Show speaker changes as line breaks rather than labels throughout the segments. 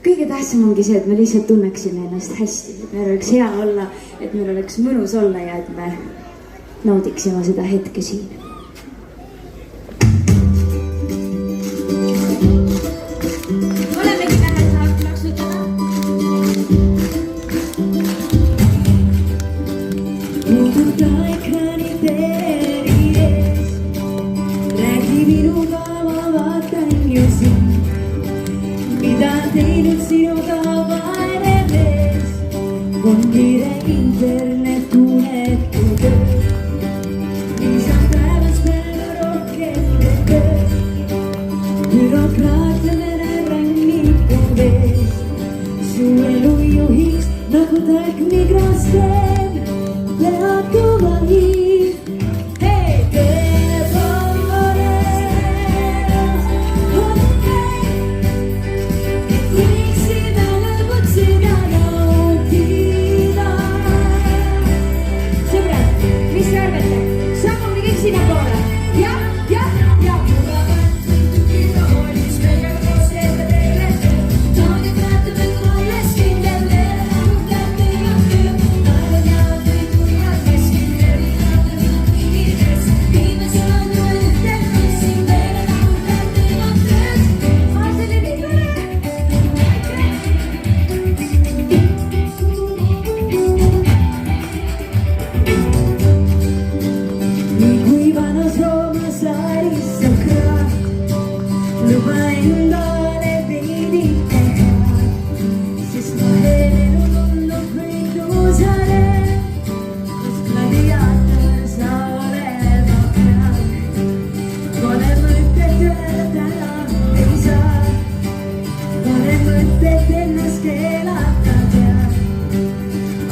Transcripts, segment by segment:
Kõige tähtsam ongi see, et me lihtsalt tunneksime ennast hästi, et meil oleks hea olla, et meil oleks mõnus olla ja et me naudiksime seda hetke siin. Olemegi tähed laksutada. Muututa ekraani teeri ees. Räägi minuga, ma vaatan ju siin. Mida teinud sinuga vaene mees, on kiire internet, tunetu töö. Nii saab päevas päeva rohkem tööd. Bürokraatia mere ranniku vees. Su elu juhiks nagu tark migrasem, peaaegu vaid.
Let's
mõtted ennast keelata tead.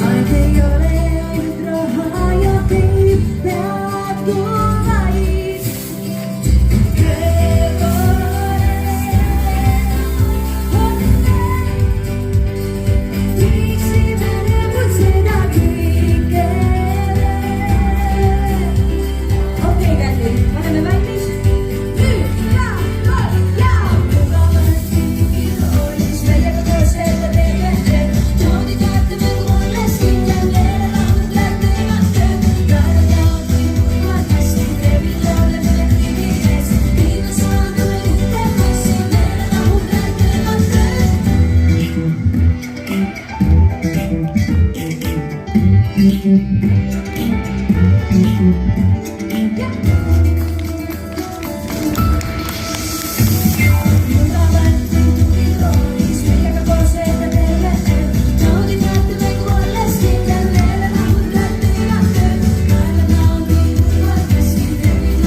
Aeg ei ole ainult raha ja kõik peab vaid. Võiksime tegutseda kõike. Okei, Käti, paneme valmis. Nüüd ja mugavalt siis meiega koos veeta teeme. Naudi vaatame, kui olles kindel meelelahud lähtemata. Naeravad või kurvad hästi, kreebil lauleme kõigi ees. Viina saadame ühte massi, meelelahud lähtemata. Mugavalt roolis meiega koos veeta teeme. Naudi vaatame, kui olles kindel meelelahud lähtemata. Naeravad või kurvad hästi, kreebil lauleme kõigi ees. Viina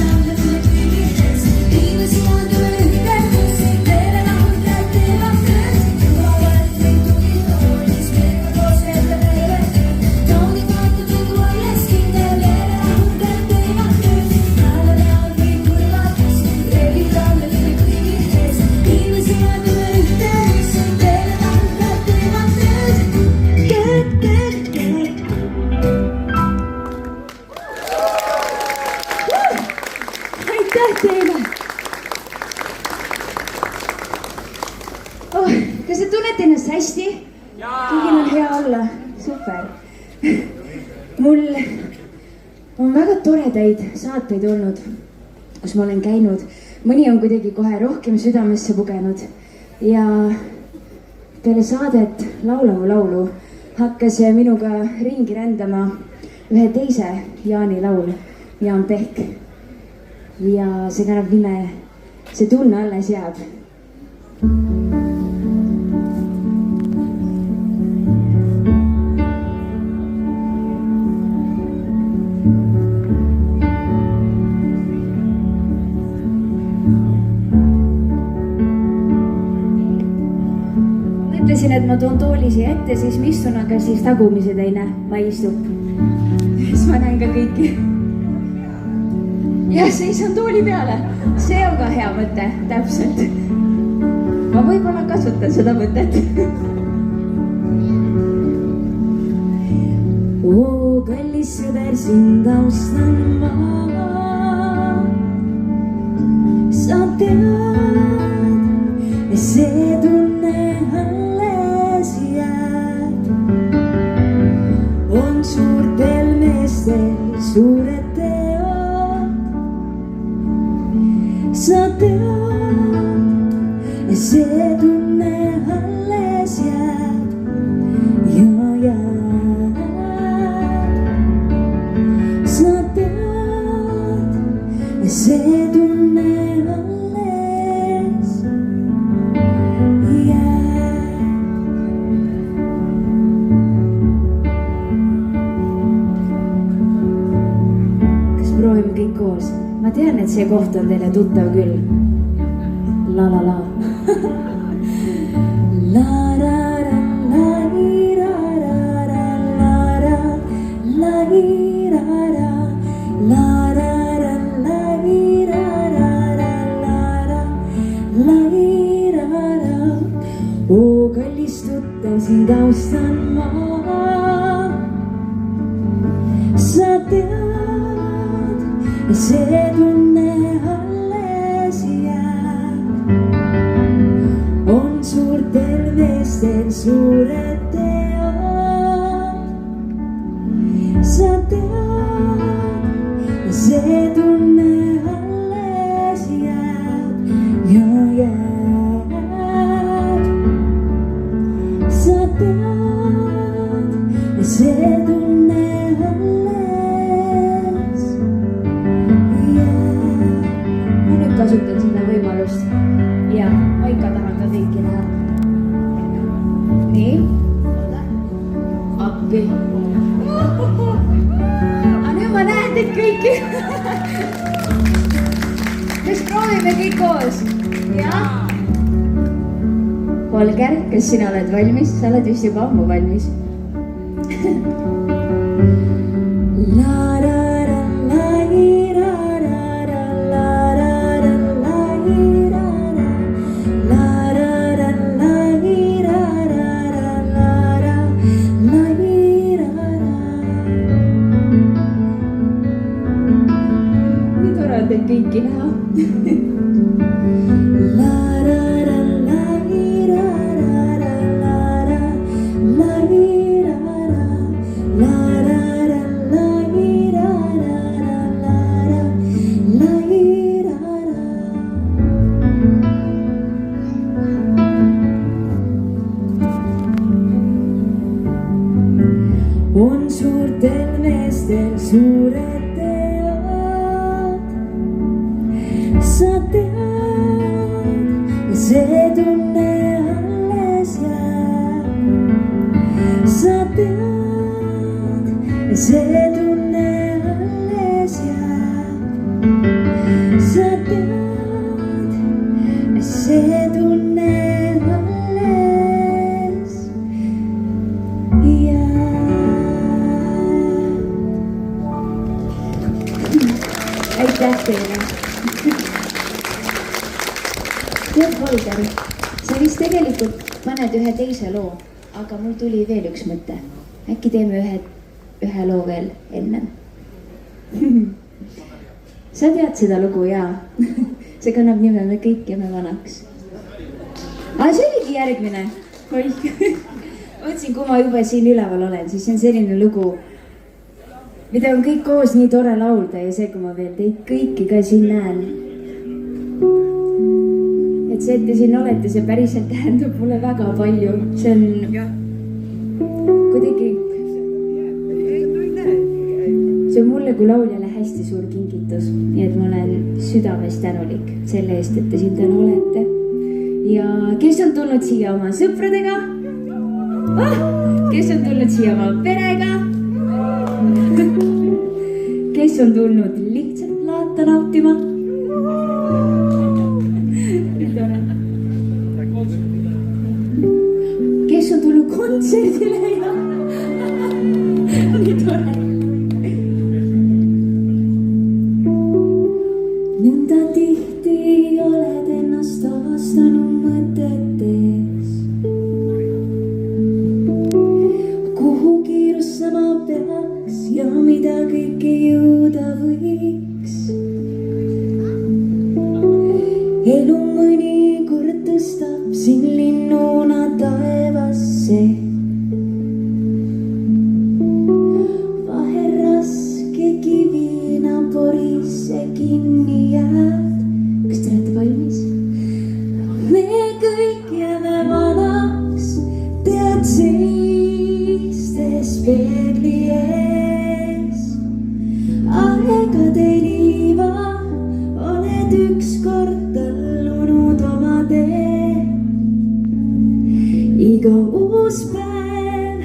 saadame ühte massi, meelelahud lähtemata. Mugavalt roolis meiega koos veeta teeme. Naudi vaatame, kui olles kindel meelelahud lähtemata. Naeravad või kurvad hästi, kreebil lauleme kõigi ees. Viina saadame ühte massi, meelelahud lähtemata. Aitäh teile! Kas te tunnete ennast hästi? Kõigil on hea olla? Super! Mul on väga toredaid saateid olnud, kus ma olen käinud. Mõni on kuidagi kohe rohkem südamesse pugenud. Ja peale saadet Laula mu laulu hakkas minuga ringi rändama ühe teise Jaani laul, Jaan Pehk. Ja see kannab nime See tunne alles jääb. Mõtlesin, et ma toon tooli siia ette, siis ma istun, aga siis tagumised ei näe, ma istub. Siis ma näen ka kõiki. Ja seisan tooli peale. See on ka hea mõte, täpselt. Ma võib-olla kasutan seda mõtet. Oo, kallis sõber, sind austan ma. Sa tead, see tunne alles jääb. On suurtel meestel suured teod. Sa tead, see tunne alles jääb ja jääb. Sa tead, see tunne alles jääb. Kas proovime kõik koos? Ma tean, et see koht on teile tuttav küll. La la la. La ra ra la i ra ra ra la ra la i ra ra la ra ra la i ra ra ra la ra la i ra ra. Oo, kallis tuttav, sind austan ma. Sa tead, see tunne alles jääb. On suurtel meestel suured teod. Sa tead, see tunne alles jääb ja jääb. Sa tead, see tunne alles jääb. Ma nüüd kasutan seda võimalust. Ja ma ikka tahan ka kõiki näha. Nii. Appi. Aga nüüd ma näen teid kõiki. Kas proovime kõik koos? Jah?
Holger, kas sina oled valmis? Sa oled vist juba ammu valmis. Nii tore on teid kõiki näha.
On suurtel meestel suured teod, sa tead, see tunne alles jääb. Sa tead, see tunne alles jääb. Sa tead, see tunne alles jääb.
Aitäh teile. Tead, Holger, sa vist tegelikult paned ühe teise loo, aga mul tuli veel üks mõte. Äkki teeme ühe loo veel ennem. Sa tead seda lugu, jaa? See kannab nime Me kõik jääme vanaks. See oligi järgmine. Mõtlesin, kui ma juba siin üleval olen, siis on selline lugu, mida on kõik koos nii tore laulda ja see, kui ma veel teid kõiki ka siin näen. Et see, et te siin olete, see päriselt tähendab mulle väga palju. See on kuidagi... See on mulle kui lauljale hästi suur kingitus. Nii et ma olen südames tänulik selle eest, et te siin täna olete. Ja kes on tulnud siia oma sõpradega? Kes on tulnud siia oma perega? Kes on tulnud lihtsalt laata nautima? Kes on tulnud kontserdile? Nii tore. Nõnda tihti oled ennast avastanud mõtetes. Kuhu kiirustama peaks ja mida kõike jõuda võiks. Elu mõnikord tõstab sind linnuna taevasse. Vahel raske kivina porisse kinni jääd. Kas te olete valmis? Me kõik jääme vanaks, tead seistes peegli ees. Aegade liiva oled ükskord tallunud oma tee. Iga uus päev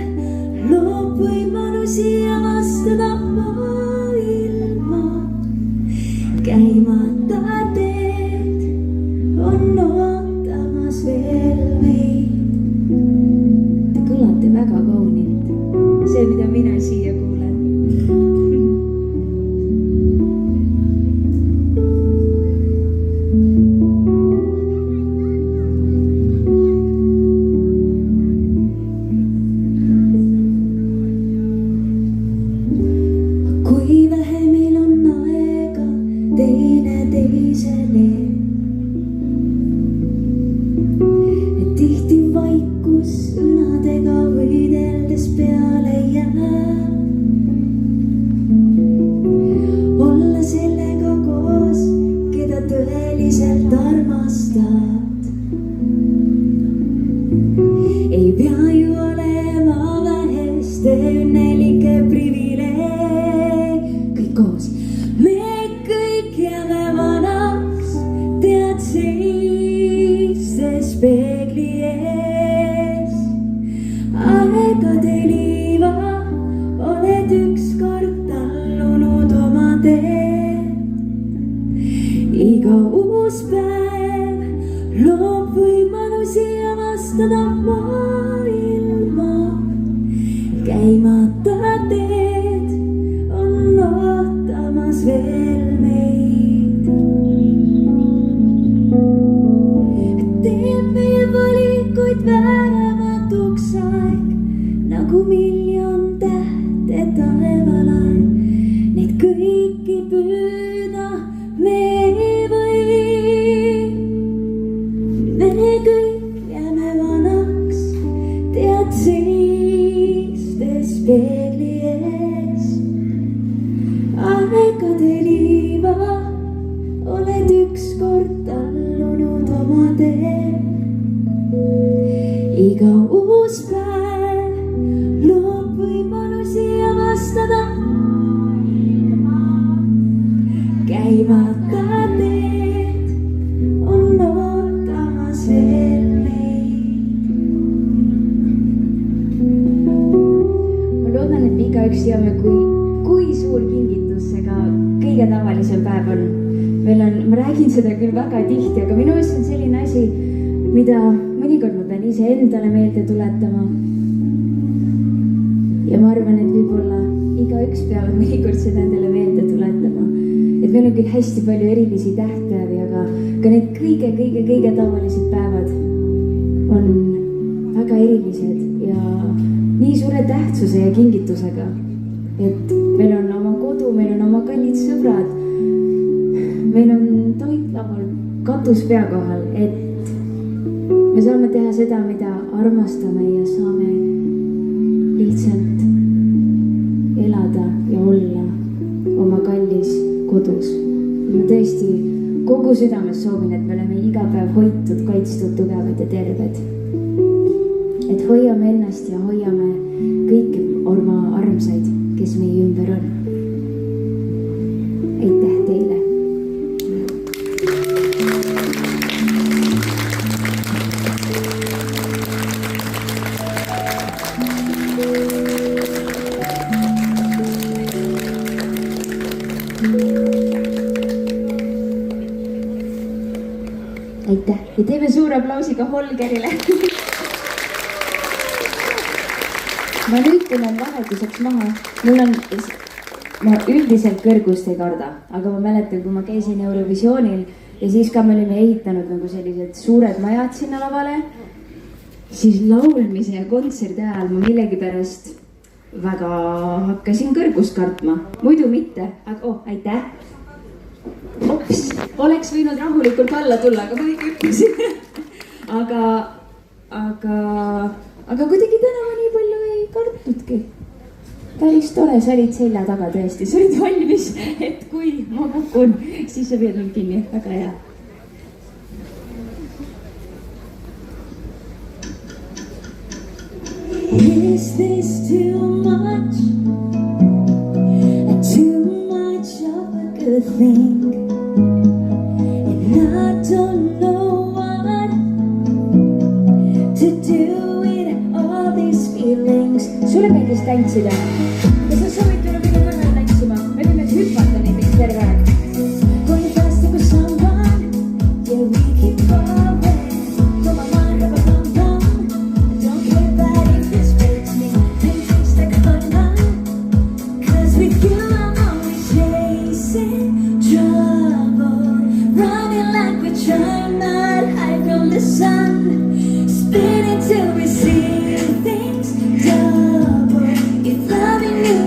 loob võimalusi avastada maailma. Käimata teed on ootamas veel meid. Te kõlate väga kaunilt. See, mida mina siia kuulen. Kui vähe meil on aega teine teisele. Tihti vaikus sõnadega võideldes peale jääb. Olla sellega koos, keda tõeliselt armastad. Ei pea ju olema väheste õnnelike privileeg. Kõik koos. Me kõik jääme vanaks, tead seistes peegli ees. Aegade liiva oled ükskord tallunud oma teed. Iga uus päev loob võimalusi avastada
ilma. Käimata teed on ootamas veel meid. Teeb meie valikuid vääramatuks aeg, nagu miljon tähte taevalaev. Neid kõiki püüda me ei või. Me kõik jääme vanaks, tead seistes peegli ees. Aegade liiva oled ükskord tallunud oma tee. Iga uus päev loob võimalusi avastada. Käimata teed on ootamas veel meid.
ma loodan, et me igaüks teame, kui suur kingitus see ka kõige tavalisem päev on. ma räägin seda küll väga tihti, aga minu meelest on selline asi, mida mõnikord ma pean iseendale meelde tuletama. ja ma arvan, et võib-olla igaüks peab mõnikord seda endale meelde tuletama. Et meil on küll hästi palju erilisi tähtpäevi, aga ka need kõige tavalised päevad on väga erilised ja nii suure tähtsuse ja kingitusega. Et meil on oma kodu, meil on oma kallid sõbrad, meil on toit laual, katus pea kohal, et me saame teha seda, mida armastame ja saame lihtsalt elada ja olla oma kallis kodus. Ma tõesti kogu südames soovin, et me oleme iga päev hoitud, kaitstud, tugevad ja terved. Et hoiame ennast ja hoiame kõiki oma armsaid, kes meie ümber on. Aitäh teile! Aitäh ja teeme suure aplausiga Holgerile. Ma nüüd tulen vahetuseks maha. Ma üldiselt kõrgust ei karda, aga ma mäletan, kui ma käisin Eurovisioonil ja siis ka me olime ehitanud nagu sellised suured majad sinna lavale, siis laulmise ja kontserdi ajal ma millegipärast väga hakkasin kõrgust kartma. Muidu mitte, aga aitäh! Ops, oleks võinud rahulikult alla tulla, aga ma ei küppisin. aga kuidagi täna ma nii palju ei kartnudki. Päris tore, sa olid selja taga tõesti, sa olid valmis, et kui ma kukun, siis sa pead mind kinni, väga hea.
Is this too much? Too much of a good thing? And I don't know what to do with all these feelings.
Sulle meeldis tantsida. Ja sa soovid tulla minu kõrval tantsima. Me võime hüpata näiteks terve aeg.
Going faster with someone, yeah, we keep going. Though my mind never come down, I don't care about if this breaks me. Things like fun, 'cause with you I'm always chasing trouble, running like we're trying not hide from the sun, spinning till we see things double. If loving you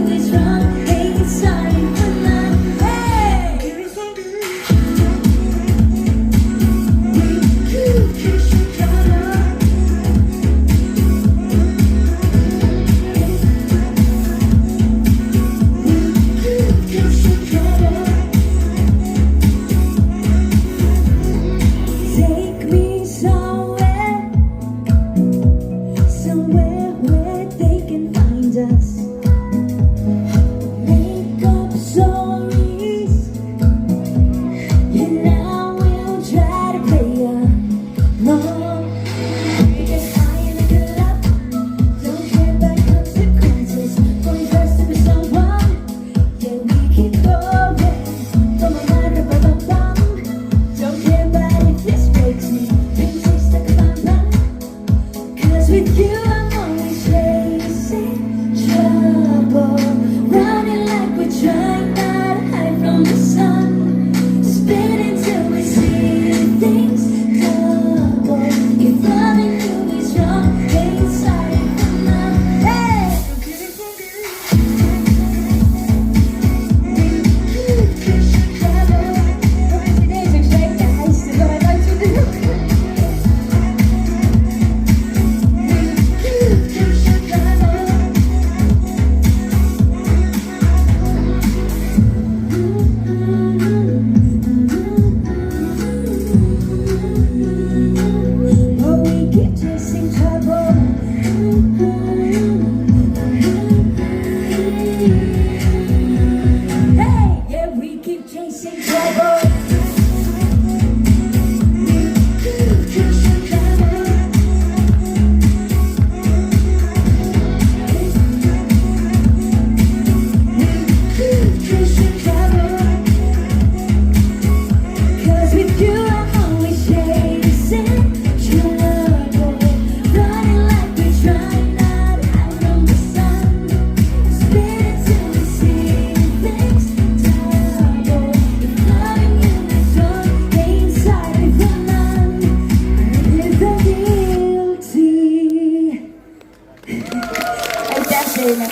teile.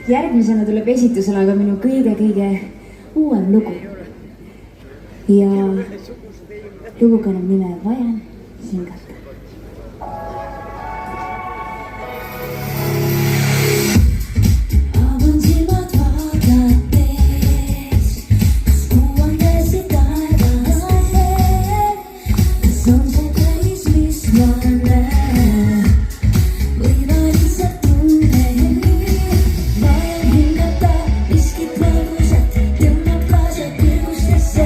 Järgmisena tuleb esitusele aga minu kõige-kõige uuem lugu. Ja lugu kannab nime Vajan hingata.
Avan silmad vaadates, kas kuu on tõesti taevas ees. Kas on see täis, mis ma näen või ma lihtsalt tunnen? Vajan hingata miskit mõnusat, tõmbab kaasa kõrgustesse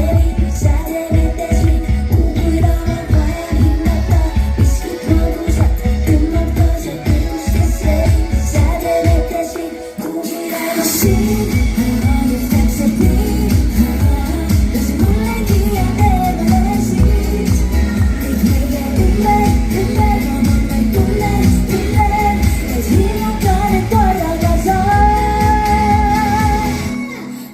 sädemetes mind kuhugi lava. Vajan hingata miskit mõnusat, tõmbab kaasa kõrgustesse sädemetes mind kuhugi lava. Siin just täpselt nii, lase mullegi eemale siit. Kõik meie ümber ma mõtlen, tunnen, et hinnata need korraga saan.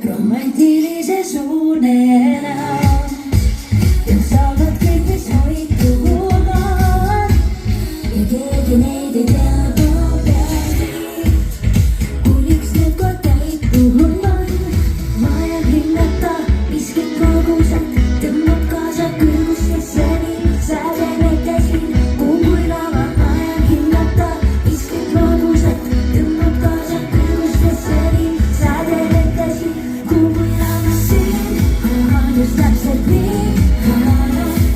Romantilises unelas ja saavad kõik, mis hoituvad ja keegi neid ei tea peagi. Kuniks need kord täituvad, vajan hingata miskit magusat, tõmbab kaasa kõrgustesse mind sädemetes mind kuhugi lava. Vajan hingata miskit magusat, tõmbab kaasa kõrgustesse mind sädemetes mind kuhugi lava. Siin just täpselt nii,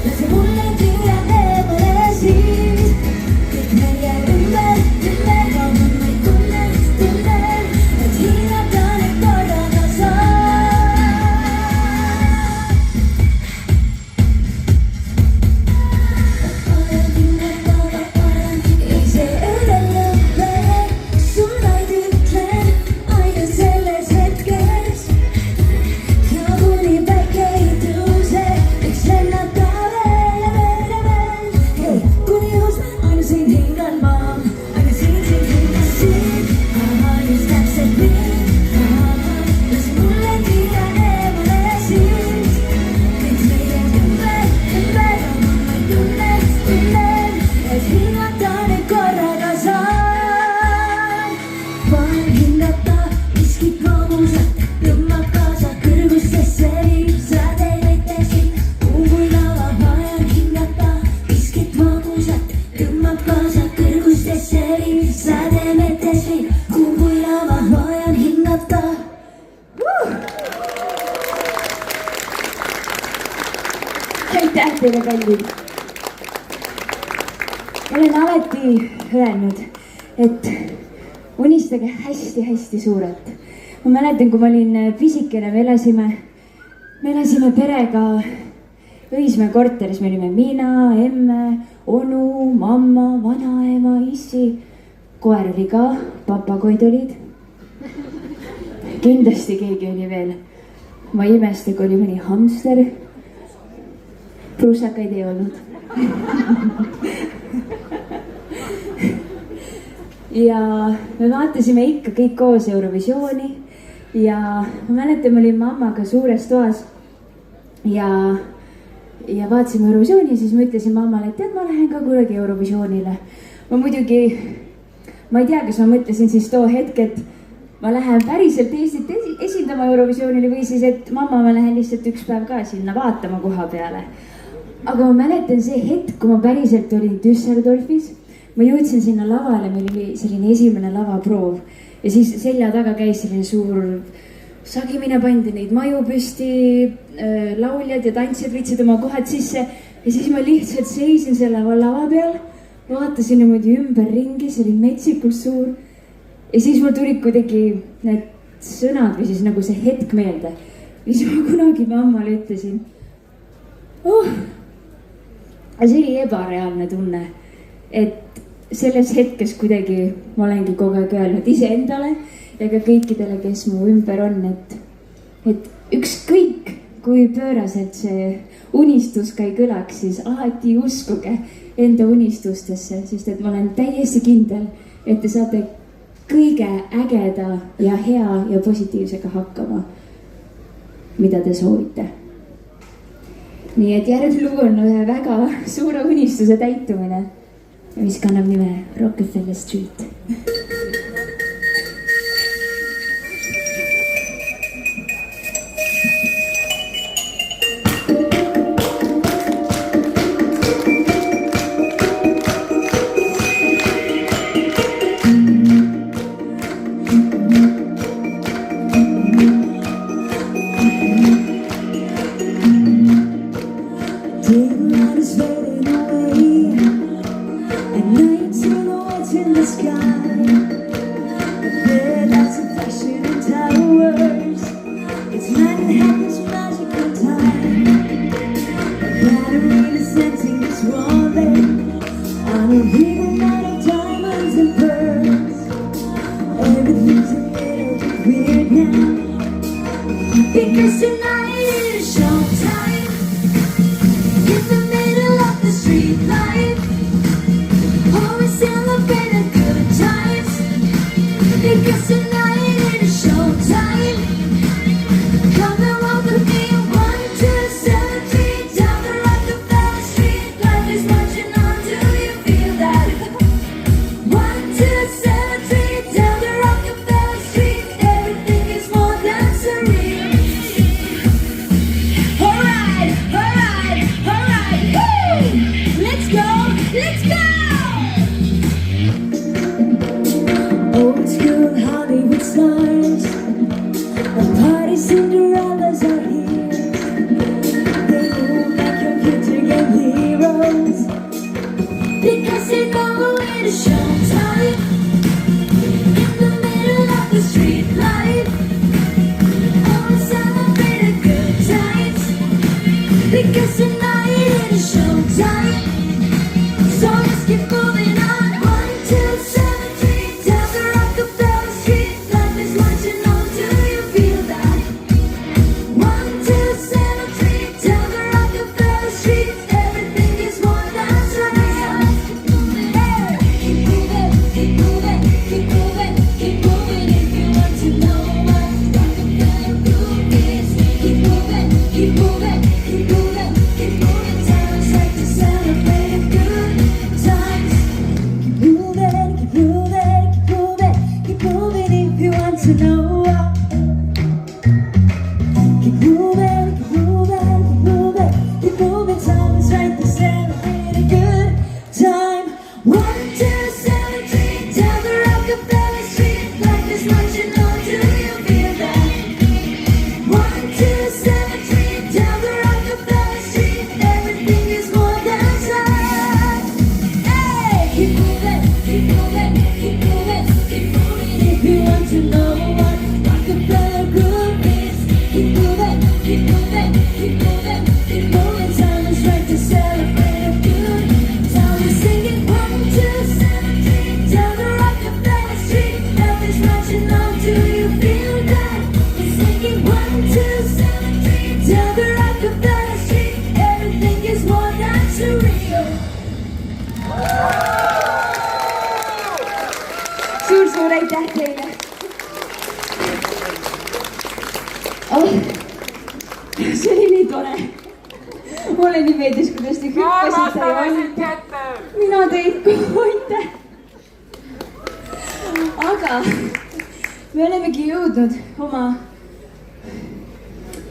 lase mullegi eemale siit. Kõik meie ümber ma mõtlen, tunnen, et hinnata neid korraga saan. Vajan hingata, ei see ööle lõppe, sul vaid ütlen ainult selles hetkes. Ja kuni päike ei tõuse, võiks lennata veel ja veel ja veel. Hei, kuni õhus ma ainult sind hingan ma, ainult sind hingan siin. Just täpselt nii, lase mullegi eemale siit. Kõik meie ümber ma mõtlen, tunnen, et hinnata neid korraga saan. Vajan hingata miskit magusat, tõmbab kaasa kõrgustesse mind sädemetes mind kuhugi lava. Vajan hingata miskit magusat, tõmbab kaasa kõrgustesse mind sädemetes mind kuhugi lava. Vajan hingata.
Aitäh teile, kallid! Olen alati öelnud, et unistage hästi-hästi suurelt. Ma mäletan, kui ma olin pisikene, me elasime perega Õismäe korteris. Me olime mina, emme, onu, mamma, vanaema, issi. Koer oli ka, papagoid olid. Kindlasti keegi oli veel. Ma ei imesta, kui oli mõni hamster. Pruusakaid ei olnud. Ja me vaatasime ikka kõik koos Eurovisiooni ja ma mäletan, ma olin mammaga suures toas ja vaatasime Eurovisiooni ja siis ma ütlesin mammale, et tead, ma lähen ka kunagi Eurovisioonile. Ma muidugi, ma ei tea, kas ma mõtlesin siis too hetk, et ma lähen päriselt Eestit esindama Eurovisioonile või siis, et mamma, ma lähen lihtsalt üks päev ka sinna vaatama koha peale. Aga ma mäletan see hetk, kui ma päriselt olin Düsseldorfis. Ma jõudsin sinna lavale, meil oli selline esimene lavaproov ja siis selja taga käis selline suur sagimine, pandi neid maju püsti, lauljad ja tantsijad võtsid oma kohad sisse ja siis ma lihtsalt seisin selle lava peal, vaatasin niimoodi ümberringi, see oli metsikult suur ja siis mul tulid kuidagi need sõnad või siis nagu see hetk meelde, mis ma kunagi mammale ütlesin. See oli ebareaalne tunne, et selles hetkes kuidagi ma olengi kogu aeg öelnud iseendale ja ka kõikidele, kes mu ümber on, et ükskõik kui pööraselt see unistus ka ei kõlaks, siis alati uskuge enda unistustesse, sest et ma olen täiesti kindel, et te saate kõige ägeda ja hea ja positiivsega hakkama, mida te soovite. nii et järgmine lugu on ühe väga suure unistuse täitumine, mis kannab nime Rockefeller Street.
Daylight is fading away, at night you're watching the sky. The lights are flashing in towers. It's Manhattan's magical time. A battery is sensing this warning on a river made of diamonds and pearls. Everything's a little bit weird now, because tonight is showtime. In the middle of the street light, always celebrating good times. Because tonight it is showtime. Come and walk with me, 1, 2, 7, 3, down the Rockefeller Street. Life is marching on, do you feel that? 1, 2, 7, 3, down the Rockefeller Street. Everything is more than surreal. Alright, alright, alright, woo! Let's go, let's go! Old school Hollywood stars, the party Cinderellas are here. They move like computer game heroes, because they know it is showtime. In the middle of the street light, always celebrating good times. Because tonight it is showtime. So let's keep moving on. 1, 2, 7, 3, down the Rockefeller Street. Life is marching on, do you feel that? 1, 2, 7, 3, down the Rockefeller Street. Everything is more than surreal. Hey! Keep moving, keep moving, keep moving, keep moving. If you want to know what Rockefeller groove is, keep moving, keep moving, keep moving, keep moving. Time is right to celebrate good times. Keep moving, keep moving, keep moving, keep moving. If you want to know what. Keep moving, keep moving, keep moving, keep moving. Time is right to celebrate a good time. 1, 2, 7, 3, down the Rockefeller Street. Life is marching on, do you feel that? 1, 2, 7, 3, down the Rockefeller Street. Everything is more than time. Hey! Keep moving, keep moving, keep moving, keep moving. If you want to know what Rockefeller groove is, keep moving, keep moving, keep moving, keep moving. Time is right to celebrate a good time. We're singing 1, 2, 7, 3, down the Rockefeller Street. Love is marching on, do you feel that? We're singing 1, 2, 7, 3, down the Rockefeller Street. Everything is more than surreal.
suur aitäh teile oh,. See oli nii tore. Mulle nii meeldis, kuidas te hüppasite ja olite. Mina teid ka, aitäh. Aga me olemegi jõudnud oma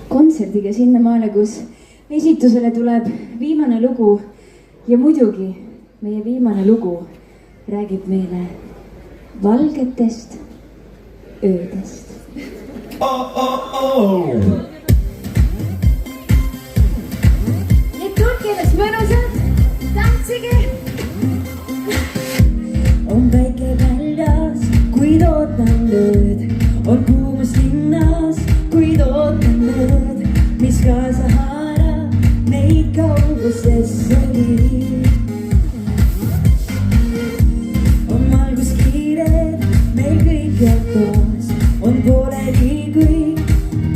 kontserdiga sinnamaale, kus esitusele tuleb viimane lugu. Ja muidugi meie viimane lugu räägib meile valgetest öödest. Nii et tulge ennast mõnusalt, tantsige.
On päike väljas, kuid ootan ööd. On kuumus linnas, kuid ootan ööd. Mis kaasa haarab meid kaugusesse viib. On valguskiired, meil kõik jääb toas. On pooleli kõik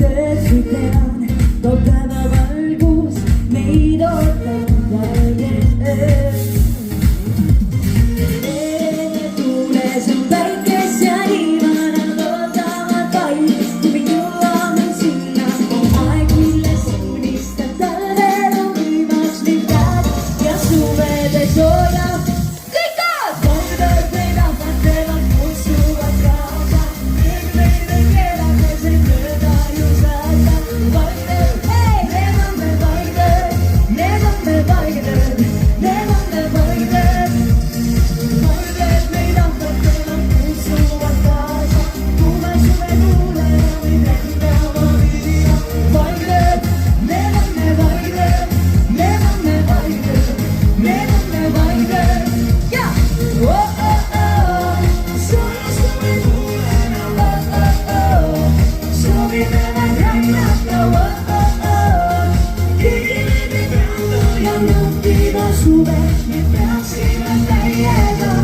tööd, kui tean. Toob päevavalgus, meid ootab valge öö. Tuules on päikes ja liivanad ootavad vaid. Kui me jõuame sinna, on aeg, milles unistab talvel on suve, me peaksime täiega.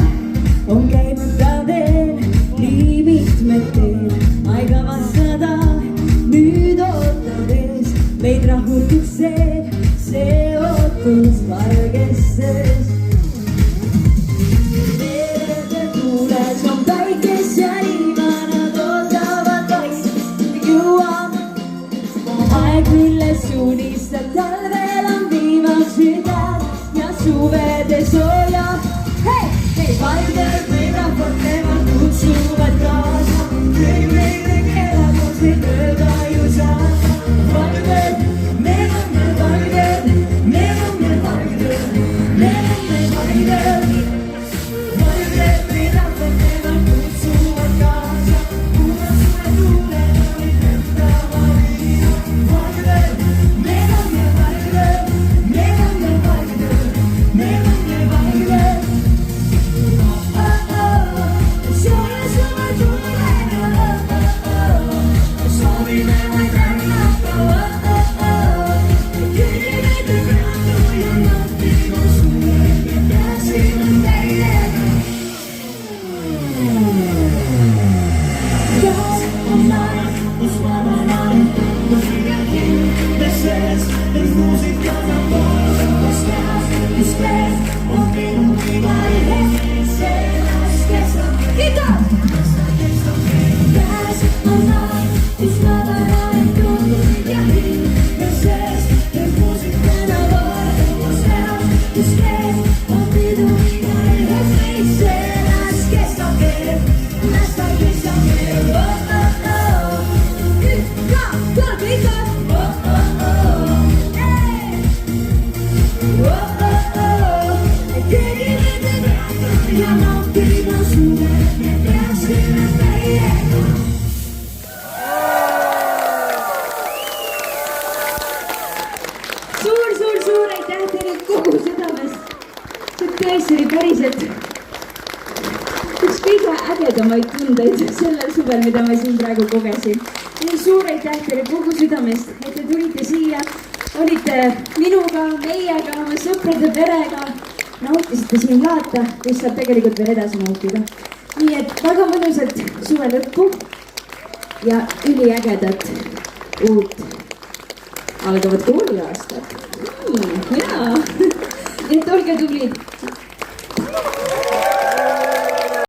On käimata veel nii mitmed teed, ma ei kavatseda nüüd ootad ees. Meid rahutab see ootus valgestes. Veede tuules on päikes ja ilmanad ootavad vaid jõuame. Aeg milles unistab, talvel on viimase päev ja suvede sooja. Hei! Hei, vaided meid raportevad, kutsuvad kaasa. Kõik meile keelab, kus neid öelda ju saab. Vaided, meil on need vaided, meil on need vaided, meil on need vaided. Vaided meid raportevad, kutsuvad kaasa. Kuna suve tuuled olid lendama viia. Vaided, meil on need vaided, meil on need vaided, meil on need vaided. Suur aitäh teile kogu südamest. See tõesti oli päriselt üks kõige ägedamaid tundeid sellel suvel, mida ma siin praegu kogesin. Suur aitäh teile kogu südamest, et te tulite siia, olite minuga, meiega, oma sõprade perega, nautisite siin laata, kus saab tegelikult veel edasi nautida. Nii et väga mõnusat suve lõppu ja üliägedat uut algavat kooliaastat. Jaa, et olge tublid.